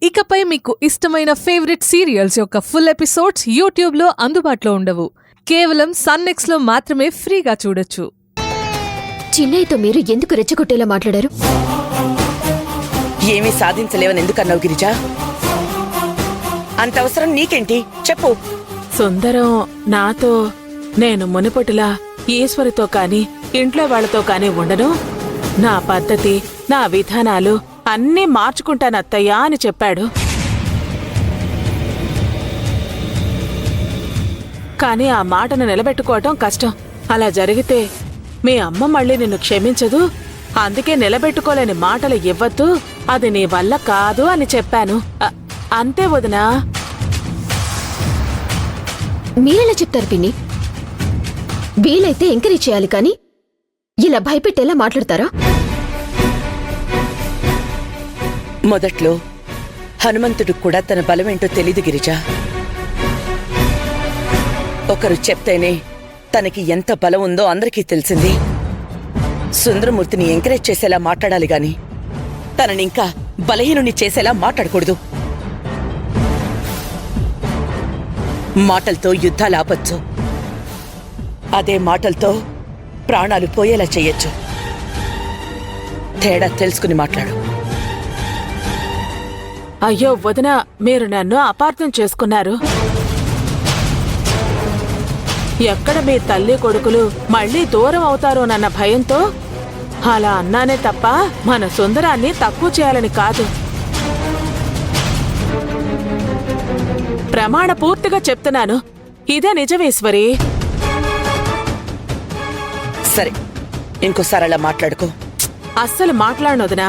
ఇకపై మీకు ఇష్టమైన ఫేవరెట్ సీరియల్స్ యొక్క ఫుల్ ఎపిసోడ్స్ యూట్యూబ్లో అందుబాటులో ఉండవు. కేవలం సన్నెక్స్లో మాత్రమే ఫ్రీగా చూడొచ్చు. చిన్నయ్యతో మీరు ఎందుకు రెచ్చగొట్టేలా మాట్లాడారు? ఏమీ సాధించలేవని ఎందుకన్నావు గిరిజా? అంత అవసరం నీకేంటి చెప్పు. సుందరం నాతో నేను మునుపటిలా ఈశ్వరితో కాని ఇంట్లో వాళ్లతో కాని ఉండను. నా పద్ధతి నా విధానాలు అన్నీ మార్చుకుంటానత్తయ్యా అని చెప్పాడు. కాని ఆ మాటను నిలబెట్టుకోవటం కష్టం. అలా జరిగితే మీ అమ్మ మళ్ళీ నిన్ను క్షమించదు. అందుకే నిలబెట్టుకోలేని మాటలు ఇవ్వద్దు, అది నీ వల్ల కాదు అని చెప్పాను. అంతే వదినా. మీరెలా చెప్తారు పిన్ని? వీలైతే ఎంకరేజ్ చేయాలి కాని ఇలా భయపెట్టేలా మాట్లాడతారా? మొదట్లో హనుమంతుడికి కూడా తన బలమేంటో తెలీదు గిరిజా. ఒకరు చెప్తేనే తనకి ఎంత బలం ఉందో అందరికీ తెలిసింది. సుందరమూర్తిని ఎంకరేజ్ చేసేలా మాట్లాడాలి గాని తనని ఇంకా బలహీనుని చేసేలా మాట్లాడకూడదు. మాటలతో యుద్ధాలు ఆపచ్చు, అదే మాటలతో ప్రాణాలు పోయేలా చెయ్యొచ్చు. తేడా తెలుసుకుని మాట్లాడు. అయ్యో వదిన, మీరు నన్ను అపార్థం చేసుకున్నారు. ఎక్కడ మీ తల్లి కొడుకులు మళ్లీ దూరం అవుతారోనన్న భయంతో అలా అన్నానే తప్ప మన సుందరాన్ని తక్కువ చేయాలని కాదు. ప్రమాణ పూర్తిగా చెప్తున్నాను, ఇదే నిజమేశ్వరి. సరే, ఇంకోసారి అలా మాట్లాడుకో. అస్సలు మాట్లాడనొదినా.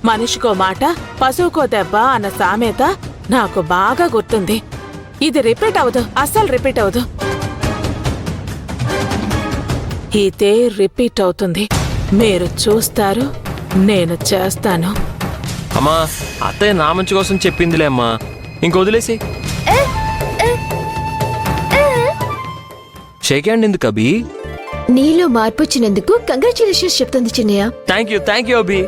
మనిషికో మాట పశువుకో దెబ్బ అన్న సామెత నాకు బాగా గుర్తుంది. ఇది రిపీట్ అవదు, అస్సలు రిపీట్ అవదు. ఇదే రిపీట్ అవుతుంది. మీరు చూస్తారు, నేను చేస్తాను. అమ్మా, అత్తయ్య నా మంచి కోసం చెప్పిందిలే అమ్మా, ఇంకొదిలేసి. షేక్ హ్యాండ్ ఎందుకు అభి? నీలో మార్పు వచ్చినందుకు కంగ్రాచులేషన్స్ చెప్తుంది చిన్నయ్య. థ్యాంక్ యూ అభి.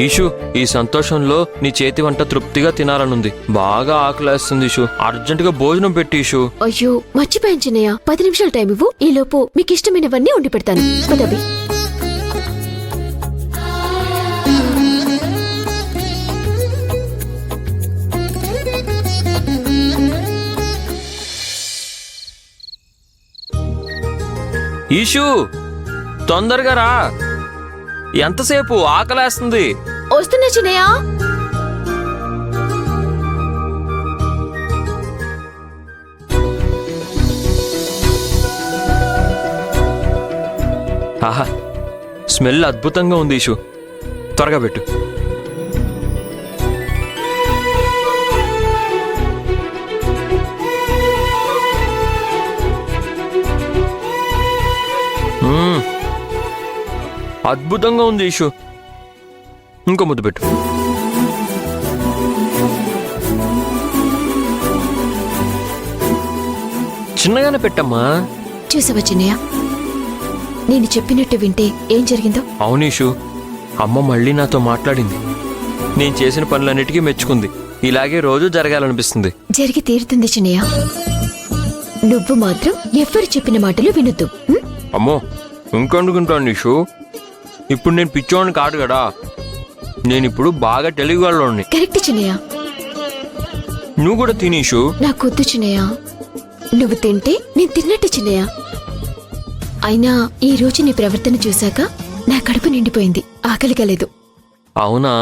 ఈషు, ఈ సంతోషంలో నీ చేతి వంట తృప్తిగా తినాలనుంది. బాగా ఆకలేస్తుంది ఈషు, అర్జెంటుగా భోజనం పెట్టి ఈషు. అయ్యో మర్చిపోయాను చిన్నయ్య, 10 నిమిషాలు టైం ఇవ్వు. ఈ లోపు మీకు ఇష్టమైనవన్నీ వండి పెడతాను. పదవి. ఈషు, తొందరగా రా. ఎంతసేపు? ఆకలేస్తుంది. వస్తున్నా చిన్నయ్య. ఆహా, స్మెల్ అద్భుతంగా ఉంది ఈషు, త్వరగా పెట్టు. అద్భుతంగా ఉంది ఈషు, ఇంకో ముద్దు పెట్టు. చిన్నగానే పెట్టమ్మా. చూసావా చిన్నయ్య, నేను చెప్పినట్టు వింటే ఏం జరిగిందో? అవునీషు, అమ్మ మళ్ళీ నాతో మాట్లాడింది. నేను చేసిన పనులన్నిటికీ మెచ్చుకుంది. ఇలాగే రోజు జరగాలనిపిస్తుంది. జరిగి తీరుతుంది చిన్నయ్య. నువ్వు మాత్రం ఎవ్వరు చెప్పిన మాటలు వినొద్దు. అమ్మో, ఇంకొండుకుంటాను నీషు. ఇప్పుడు నేను పిచ్చోని కాదు కదా, నేనిప్పుడు బాగా తెలివివాళ్ళని. కరెక్ట్ చిన్నయ్య. నువ్వు కూడా తినీషు. నాకొద్దు చిన్నయ్య, నువ్వు తింటే నేను తిన్నట్టు చిన్నయ్య. అయినా ఈ రోజు నీ ప్రవర్తన చూశాక నా కడుపు నిండిపోయింది, ఆకలి కలేదు. అవునా?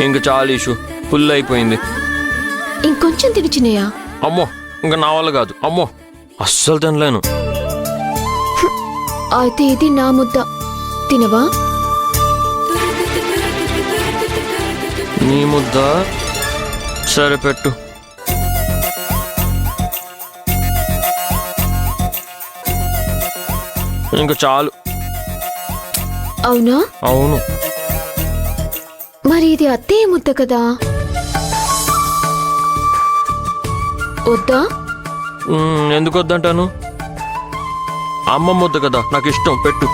ఇంక చాలు ఈషు, ఫుల్ అయిపోయింది. ఇంకొంచెం తిని చిన్నయ్య. అమ్మో, ఇంక నా వల్ల కాదు. అమ్మో, అస్సలు తినలేను. అయితే ఇది నా ముద్ద, తినవా? నీ ముద్ద సరే పెట్టు. ఇంక చాలు. అవునా? అవును. మరి ఇది అత్తయ్య ముద్ద కదా? వద్దా? ఎందుకు వద్దంటాను? అమ్మమ్మ వద్దు కదా, నాకు ఇష్టం, పెట్టు.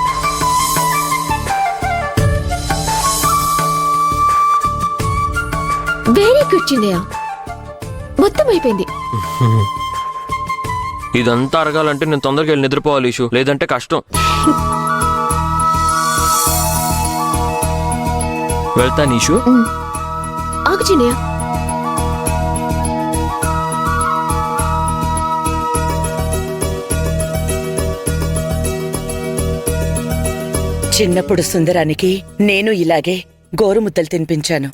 వెరీ గుడ్ చిన్నయ్య, మొత్తం అయిపోయింది. ఇదంతా అరగాలంటే నేను తొందరగా వెళ్ళి నిద్రపోవాలి ఇషు, లేదంటే కష్టం. వెళ్తాను ఇషు. ఆగు చిన్నయ్య. చిన్నప్పుడు సుందరానికి నేను ఇలాగే గోరుముద్దలు తినిపించాను.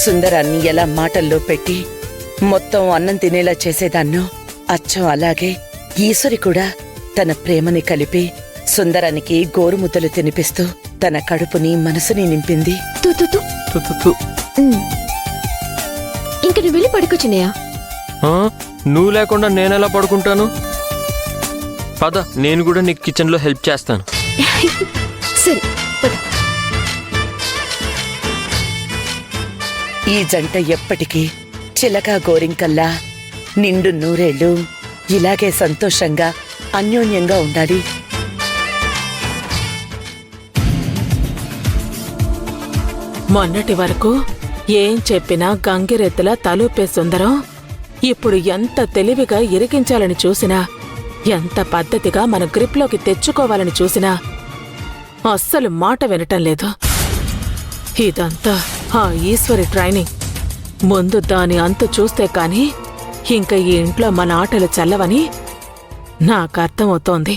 సుందరాన్ని ఎలా మాటల్లో పెట్టి మొత్తం అన్నం తినేలా చేసేదాన్నో అచ్చం అలాగే ఈశ్వరి కూడా తన ప్రేమని కలిపి సుందరానికి గోరుముద్దలు తినిపిస్తూ తన కడుపుని మనసుని నింపింది. తూ తూ తూ. ఇంక నువ్వు వెళ్ళి పడుకో చిన్నయ్య. నువ్వు లేకుండా నేనెలా పడుకుంటాను? పద, నేను కూడా నీకు కిచెన్ లో హెల్ప్ చేస్తాను. సరే పద. ఈ జంట ఎప్పటికీ చిలక గోరింకల్లా నిండు నూరేళ్లు ఇలాగే సంతోషంగా అన్యోన్యంగా ఉండాలి. మొన్నటి వరకు ఏం చెప్పినా గంగిరెత్తులా తలూపే సుందరం ఇప్పుడు ఎంత తెలివిగా ఇరికించాలని చూసినా, ఎంత పద్ధతిగా మన గ్రిప్లోకి తెచ్చుకోవాలని చూసినా అస్సలు మాట వినటం లేదు. ఇదంతా ఆ ఈశ్వరి ట్రైనింగ్. ముందు దాని అంతు చూస్తే కాని ఇంక ఈ ఇంట్లో మన ఆటలు చల్లవని నాకర్థమవుతోంది.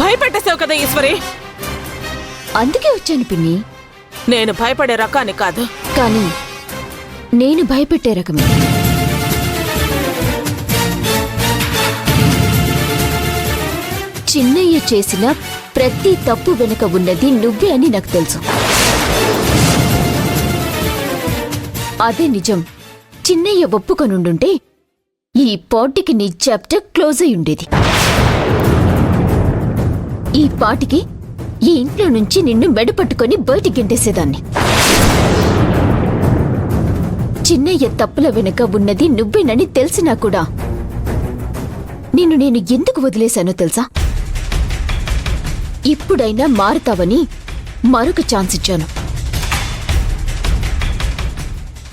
భయపెట్టేశావు కదా ఈశ్వరి. అందుకే వచ్చాను పిన్ని. నేను భయపడే రకాన్ని కాదు. కానీ నేను భయపెట్టే రకమే. చిన్నయ్య చేసిన ప్రతి తప్పు వెనుక ఉన్నది నువ్వే అని నాకు తెలుసు. అదే నిజం చిన్నయ్య ఒప్పుకొనుండుంటే ఈ పాటికి నీ చాప్టర్ క్లోజ్ అయి ఉండేది. ఈ పాటికి ఈ ఇంట్లో నుంచి నిన్ను మెడపట్టుకొని బయటికి గెంటేసేదాన్ని. చిన్నయ్య తప్పుల వెనుక ఉన్నది నువ్వేనని తెలిసినా కూడా నేను ఎందుకు వదిలేశానో తెలుసా? ఇప్పుడైనా మారుతావని మరొక ఛాన్స్ ఇచ్చాను.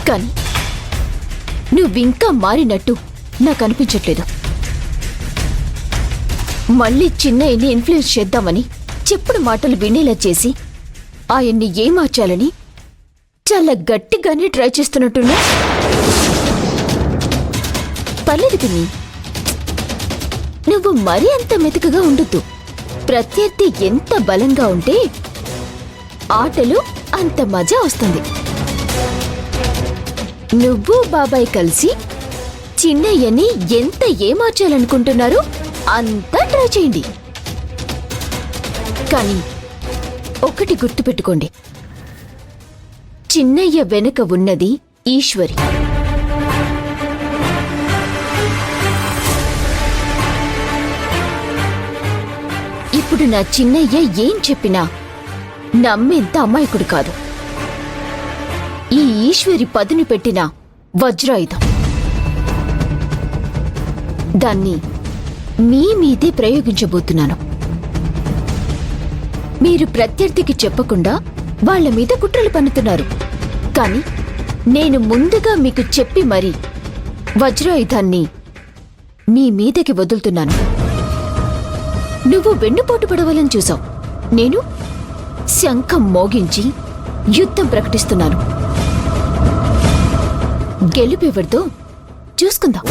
కానీ నువ్వింకా మారినట్టు నాకు అనిపించట్లేదు. మళ్ళీ చిన్నయ్యని ఇన్ఫ్లుయెన్స్ చేద్దామని చెప్పుడు మాటలు వినేలా చేసి ఆయన్ని ఏమార్చాలని చాలా గట్టిగానే ట్రై చేస్తున్నట్టున్నా. పర్లేదు పిన్ని, నువ్వు మరీ అంత మెతకగా ఉండొద్దు. ప్రత్యర్థి ఎంత బలంగా ఉంటే ఆటలు అంత మజా వస్తుంది. నువ్వు బాబాయ్ కలిసి చిన్నయ్యని ఎంత ఏమార్చాలనుకుంటున్నారో అంతా ట్రై చేయండి. కానీ ఒకటి గుర్తుపెట్టుకోండి, చిన్నయ్య వెనుక ఉన్నది ఈశ్వరి. ఇప్పుడు నా చిన్నయ్య ఏం చెప్పినా నమ్మేంత అమాయకుడు కాదు. ఈ ఈశ్వరి పదును పెట్టిన వజ్రాయుధం. దాన్ని మీ మీదే ప్రయోగించబోతున్నాను. మీరు ప్రత్యర్థికి చెప్పకుండా వాళ్ల మీద కుట్రలు పన్నుతున్నారు. కాని నేను ముందుగా మీకు చెప్పి మరీ వజ్రాయుధాన్ని మీ మీదకి వదులుతున్నాను. నువ్వు వెన్నుపోటు పడవాలని చూసావు. నేను శంఖం మోగించి యుద్ధం ప్రకటిస్తున్నాను. గెలుపెవరితో చూసుకుందాం.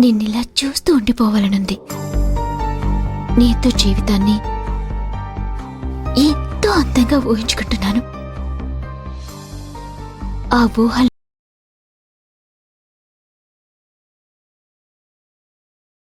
నిన్నిలా చూస్తూ ఉండిపోవాలనుంది. నీతో జీవితాన్ని ఎంతో అందంగా ఊహించుకుంటున్నాను. ఆ ఊహ